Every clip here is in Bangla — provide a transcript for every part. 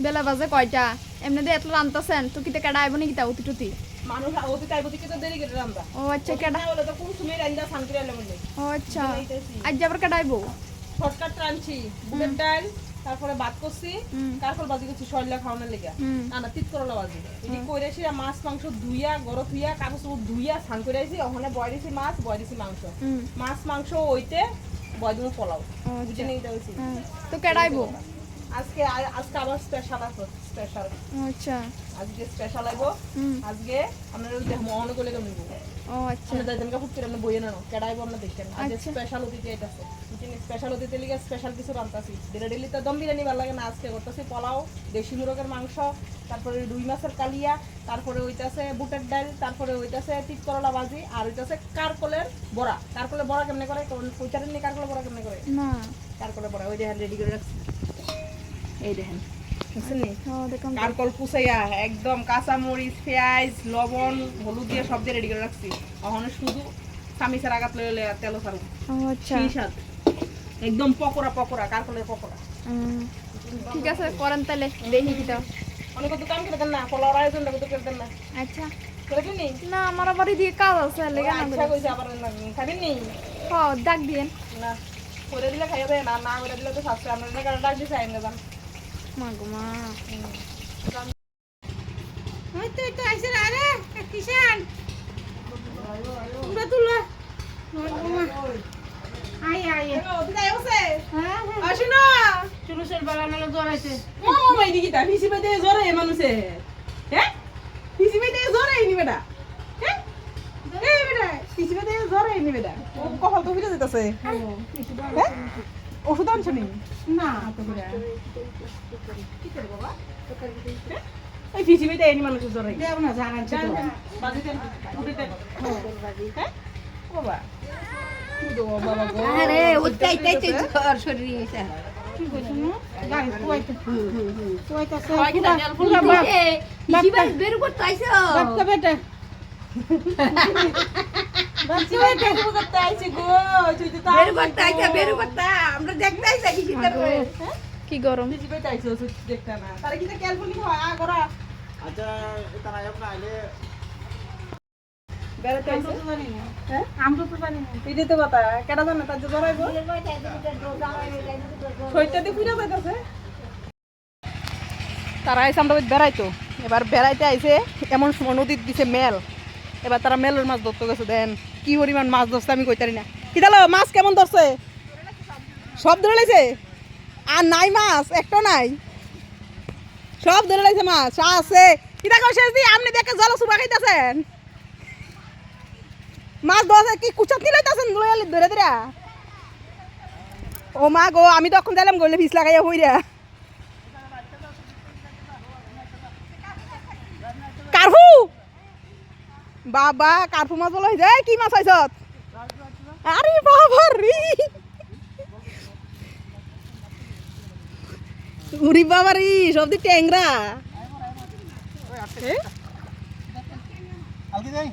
বেলা বাজে কয়টা এমনি দিয়ে এত রান্তাছেন তো কিতে কেডা আইব নাকি তা অতি টতি মানুষ অতি তাই বতি তো দেরি করে রান্দা ও আচ্ছা কেডা হলো তো কোন সময় রান্দা শান করে আলে বলে ও আচ্ছা আজ আবার কেডা আইব শর্টকাট রাঁধছি বুটের ডাল তারপরে ভাত করছি তারপর বাজি করছি শরীরে খাওয়ানোর লেগে না না তিত করলা বাজি এটি কইরে এসে মাছ মাংস ধুইয়া গরম ধুইয়া কাগজ ধুইয়া ছান করে আইছি ওখানে বয় দিছি মাছ বয় দিছি মাংস মাছ মাংস ওইতে বয় দিমু পোলাও বুঝে নেই দাইছি তো কেডা আইব আজকে আজকে আবার স্পেশাল আছে স্পেশাল আচ্ছা আজকে স্পেশাল আইবো আজকে আমরা মহন করে নিব ও আচ্ছা আমরা দাইজনকে ফুট করে আমরা বইয়ে নানো কেডা আইবো আমরা দেখেন আজকে স্পেশাল অতিথি আইতাছে বুঝছেন স্পেশাল অতিথি লিগে স্পেশাল কিছু রান্তাছি ডেলি তো দম বিরিয়ানি ভালো লাগে না আজকে করতেছি পোলাও দেশি মুরগের মাংস তারপরে রুই মাছের কালিয়া তারপরে ওইটাছে বুটের ডাল তারপরে ওইটাছে তিত করলা ভাজি আর ওইটাছে কারকলের বড়া কারকলের বড়া কেমনে করে কইতারেন নি কারকলের বড়া কেমনে করে না কারকলের বড়া ওই দেখেন রেডি করে রাখছি এই দেখেন বুঝছেন নি ও দেখুন কারকল কুচাইয়া একদম কাঁচা মরিচ পেঁয়াজ লবণ হলুদ দিয়ে সব দিয়ে রেডি করে রাখছি ওখানে শুধু সামিসের আগাত লইলে তেল ছাড়ু ও আচ্ছা সেই সাথে একদম পকোড়া পকোড়া কারকলের পকোড়া ঠিক আছে করেন তাহলে দেখি কিটা অনেক দোকান করে দেন না পোলাওর আয়োজন লাগবে তো করে দেন না আচ্ছা করে দিন নি না আমার আবার এদিকে কাজ আছে লেগে না আচ্ছা কইছে আবার খাবেন নি হ ডাক দিয়েন না করে দিলে খাইবে না না করে দিলে তো শাস্তি আমরা না কারণ ডাক দিছে আইন যান মা গো মা ওই তো আইছে আরে কিষান উড়া তুলা আই আই ওদিকে আইছে হ্যাঁ আসো না চুলুসের বেলা নালে জড়াইছে মামা মাই দিকি তা পিসি বেদে জরে মানুষে হ্যাঁ পিসি বেদে জরে নি বেটা হ্যাঁ এই বেটা পিসি বেদে জরে নি বেটা ও কপাল তো ফিরে যেতেছে হ্যাঁ ওষুধ আনছ নি না তো করে কি করে বাবা এই পিসি বেদে এনি মানুষ জরে দেব না জানাচ্ছি তো বাজি দেন উঠিতে হ্যাঁ বাবা তুই বাবা গো আরে উত্তাইতে জ্বর শরীরে এসে কি কইছ না গাড়ি কইতে কইতাছে হয় কি জানি পুরা কিবার বের করতে আইছো বাচ্চা বেটা বাচ্চা বেটা কি করতে আইছি গো তুই তো বের করতে আইছো বের করতে আমরা দেখতে আইছি কি চিন্তা করে কি গরম পিসি বেটা আইছো দেখতা না তারে কি ক্যালকুলেট হয় আ করা আচ্ছা এটা নাই আপনা আইলে বেড়াতে আমরা আইছে তো জানি না হ্যাঁ আমরা তো জানি না এই তো কথা কেডা জানে তার জড়াইবো শরীরটা দিয়ে ফিরে যাইতেছে তারা আইসে আমরা বেড়াইতো এবার বেড়াইতে আইসে এমন সময় নদীর দিছে মেল এবার তারা মেলের মাছ ধরতে গেছে দেন কি পরিমাণ মাছ ধরছে আমি কইতারি না কি দালো মাছ কেমন ধরছে সব ধরে লাইছে আর নাই মাছ একটা নাই সব ধরে লাইছে মাছ আছে কিটা কই শেষ দি আপনি দেখে জল সুবা খাইতাছেন মাছ ধরছে কি কুচাত নিলাইতাছেন ধরে ধরে ও মা গো আমি তখন দিলাম গলে ফিস লাগাইয়া হইরা কারফু বাবা কারফু মাছ বলো যায় কি মাছ আইছত আরে বাবা রে উরি বাবা রে সব দি ট্যাংরা আলকি যাই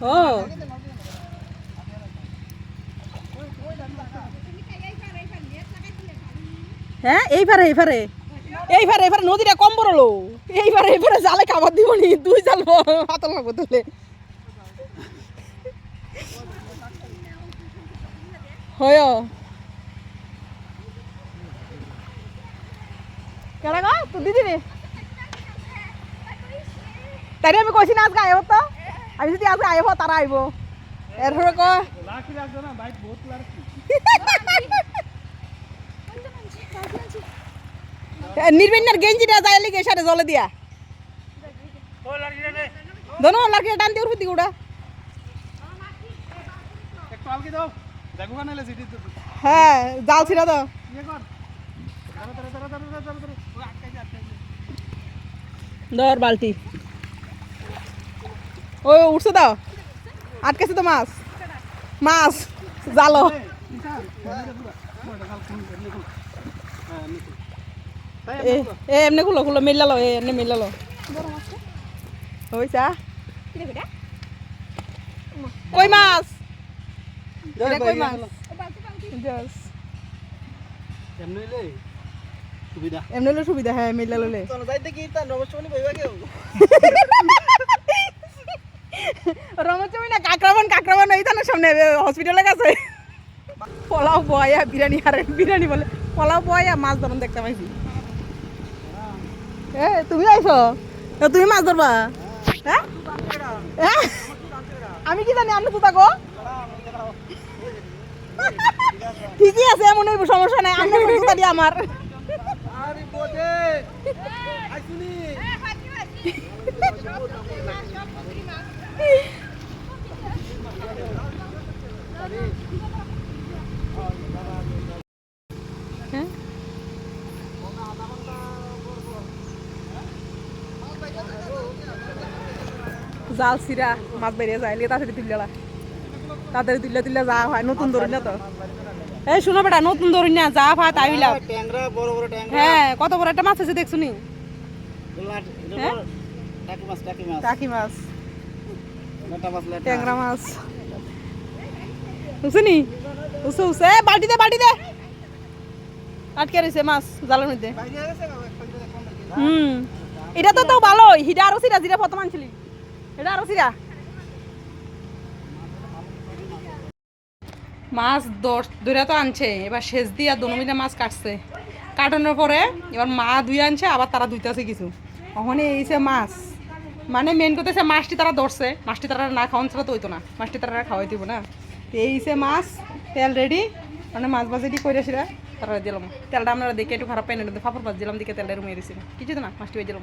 ও হ্যাঁ এইবারে এইবারে এইবারে এইবারে নদীটা কম বড় লো এইবারে এইবারে জালে খাবার দিব নি দুই জাল হাতল লাগবো তুলে হয় কেডা গো তো দিদি রে তাই আমি কইছি না আজকে আইব তো আমি যদি আজকে আইব তারা আইব এরপরে কয় লাখি লাগবে না বাইক বহুত লাখি নির্বিন্যার গেঞ্জিটা যায় লিগে সাথে জলে দিয়া ও লাখি রে দোনো লাড়কি টান দিয়ে উঠবি দিকে উড়া একটু আলকি দাও দেখো না এলে সিটি হ্যাঁ জাল ছিড়া দাও ইয়ে কর তাড়াতাড়ি ও আটকাই যায় দর বালতি ও উঠছে দাও আটকেছে তো মাছ মাছ জালো এ এমনি খুলো খুলো মিলালো এমনি মিলালো হইছা কই মাছ এটা কই মাছ জাস এমনি লে সুবিধা এমনি হলে সুবিধা হ্যাঁ মিলে ললে চলো যাইতে কি তা নবষ্টমী বইবা কেউ রমচমি না কাকরাবান এই তার সামনে হসপিটালের কাছে পোলাও বয়া বিরিয়ানি বলে পোলাও বয়া মাছ ধরন দেখতে পাইছি এ তুমি আইছো তুমি মাছ ধরবা হ্যাঁ আমি কি জানি আপনি তুতা গো ঠিকই আছে এমন সমস্যা নাই আমি তুতা দিয়ে আমার আরে বোঝে আইছুনি হ্যাঁ জাল সিরা মাছ বেরিয়ে যায় তাড়াতাড়ি তুললে যা হয় নতুন ধরুন না তো এই শুনো বেটা নতুন ধরুন না যা হয় তাই লাভ ট্যাংরা বড় বড় ট্যাংরা হ্যাঁ কত বড় একটা মাছ আছে দেখছো নি হ্যাঁ টাকি মাছ টাকি মাছ লেটা মাছ লেটা ট্যাংরা মাছ বুঝছিনি উসে বালতি দে আটকে রয়েছে মাছ জালের মধ্যে এটা তো ভালোই হিটা আরো সিরা যেটা প্রথম আনছিলি এটা আরো সিরা মাছ ধরে তো আনছে এবার শেষ দিয়ে দোনো মিলে মাছ কাটছে কাটানোর পরে এবার মা ধুয়ে আনছে আবার তারা ধুইতেছে কিছু ওখানে এইছে মাছ মানে মেন করতেছে মাছটি তারা ধরছে মাছটি তারা না খাওয়ান ছাড়া তো হইতো না মাছটি তারা খাওয়াই দিব না এইছে মাছ তেল রেডি মানে মাছ ভাজি করে সেটা তারা দিলাম তেলটা আপনারা দেখে একটু খারাপ পাই না ফাপড় ভাজ দিলাম দিকে তেলটা রুমিয়ে দিয়েছি কিছু তো না মাছটি ভাজ দিলাম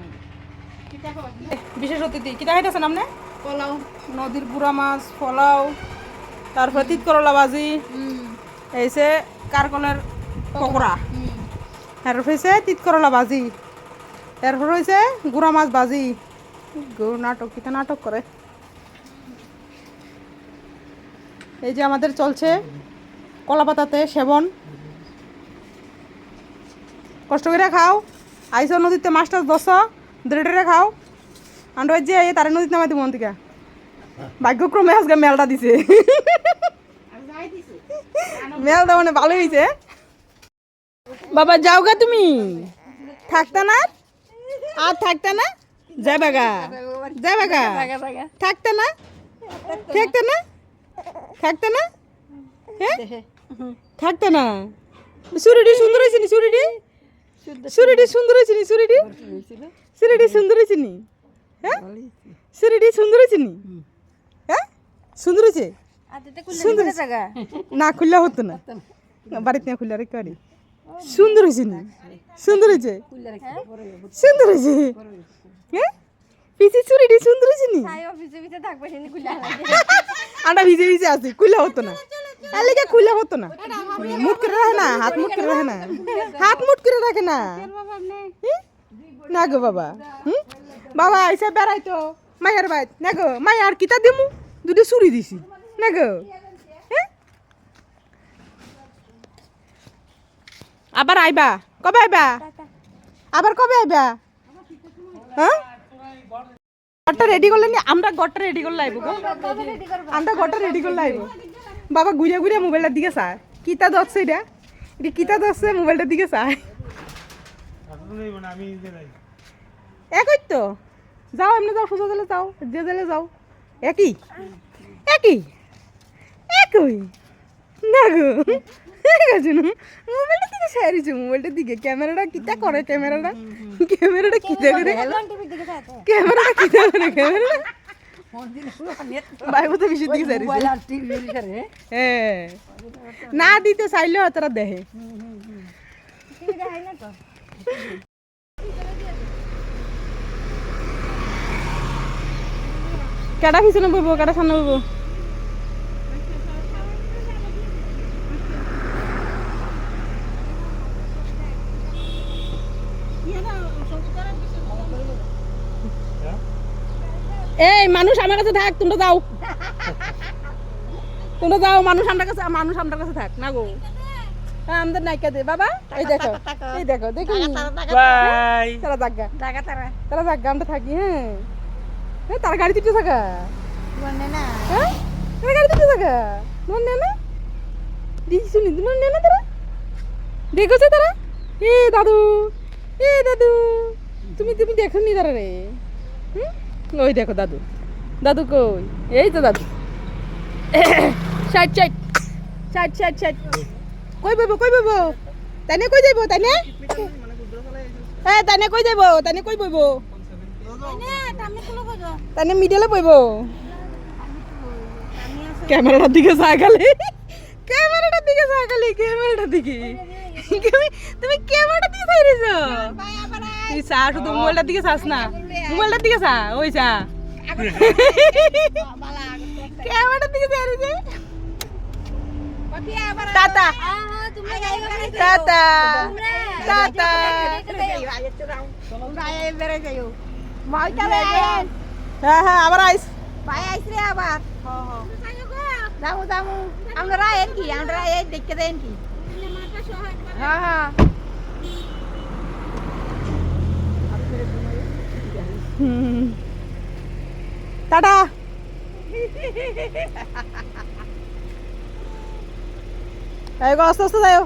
বিশেষ অতিথি কিটা খাইতেছেন আপনি পোলাও নদীর গুড়া মাছ পোলাও তারপরে তিত করলা ভাজি এইছে কারকলের পকোড়া তারপর হয়েছে তিত করলা ভাজি তারপর হয়েছে গুড়া মাছ ভাজি নাটক কিতা নাটক করে এই যে আমাদের চলছে কলা পাতাতে সেবন কষ্ট করে খাও আইসো নদীতে মাছ টাছ দশ ধরে খাও আমরা যে তারে নদীতে নামাই দিব মন্তিকা ভাগ্যক্রমে আজকে মেলটা দিছে মেলটা মানে ভালো হয়েছে বাবা যাও গা তুমি থাকতা না আর থাকতা না যাবে গা থাকতা না থাকতা না হ্যাঁ থাকতা না সুরিটি সুন্দর হয়েছে নি সুরিটি সুন্দর হয়েছে নি সুরিটি সুন্দর হয়েছে নি হ্যাঁ সুরিটি সুন্দর হয়েছে নি হ্যাঁ সুন্দর হয়েছে সুন্দর না খুললে হতো না বাড়িতে না খুললে রেখে বাড়ি সুন্দর হয়েছে নি সুন্দর হয়েছে সুন্দর হয়েছে হ্যাঁ পিসি চুরিটি সুন্দর হয়েছে নি আমরা ভিজে ভিজে আছি খুলে হতো না এলাকা খুলে হতো না মুট করে রাখে না হাত মুট করে রাখে না হাত মুট করে রাখে না না গো বাবা বাবা আইসা বেড়াইতো মায়ের বাইত না গো মায়ের আর কিতা দিমু দুটো চুরি দিছি না গো আবার আইবা কবে আইবা আবার কবে আইবা হ্যাঁ ঘরটা রেডি করলে নি আমরা ঘরটা রেডি করলে আইব গো আমরা ঘরটা রেডি করলে আইব বাবা ঘুরে ঘুরে মোবাইলটার দিকে চায় কিতা ধরছে এটা এটা কিতা ধরছে মোবাইলটার দিকে চায় একই তো যাও এমনি যাও সোজা জেলে যাও যে জেলে যাও একই একই একই না গো মোবাইলটার দিকে সারিছে মোবাইলটার দিকে ক্যামেরাটা কিতা করে ক্যামেরাটা কিতা করে ক্যামেরাটা কিতা করে ক্যামেরাটা বাইরে তো বেশি দিকে সারিছে হ্যাঁ না দিতে চাইলেও তারা দেখে কেডা পিছনে বইব কেডা সামনে বইব এই মানুষ আমার কাছে থাক তোমরা যাও মানুষ আমার কাছে থাক না গো আমাদের নাইকা দে বাবা এই দেখো দেখি বাই তারা জাগা আমরা থাকি হ্যাঁ তার গাড়ি দিতে থাকা হ্যাঁ তার গাড়ি দিতে থাকা মন নে না দিছি শুনি মন নে না তারা দেখছো তারা এ দাদু এ দাদু তুমি তুমি দেখো নি দাঁড়া রে হুম? ওই দেখো দাদু দাদু কই এই তো দাদু side side side side side কই বইব তাইনে কই যাইব তাইনে তাইনে কই যাইব তাইনে কই বইব তাইনে মিডলে বইব ক্যামেরাটার দিকে চা খালি ক্যামেরাটার দিকে চা খালি ক্যামেরাটার দিকে তুমি ক্যামেরাটার দিকে চাই রেছো তুই চা শুধু মোবাইলটার দিকে চাস না মোবাইলটার দিকে চা ওই চা ক্যামেরাটার দিকে চাই রেছে টাটা টাটা টাটা হ্যাঁ হ্যাঁ আবার আইস ভাই আইসরে আবার যাবো যাবো আমরা এন কি আমরা এই দেখতে দেন কি হ্যাঁ হ্যাঁ টাটা এই গো আস্তে আস্তে যাও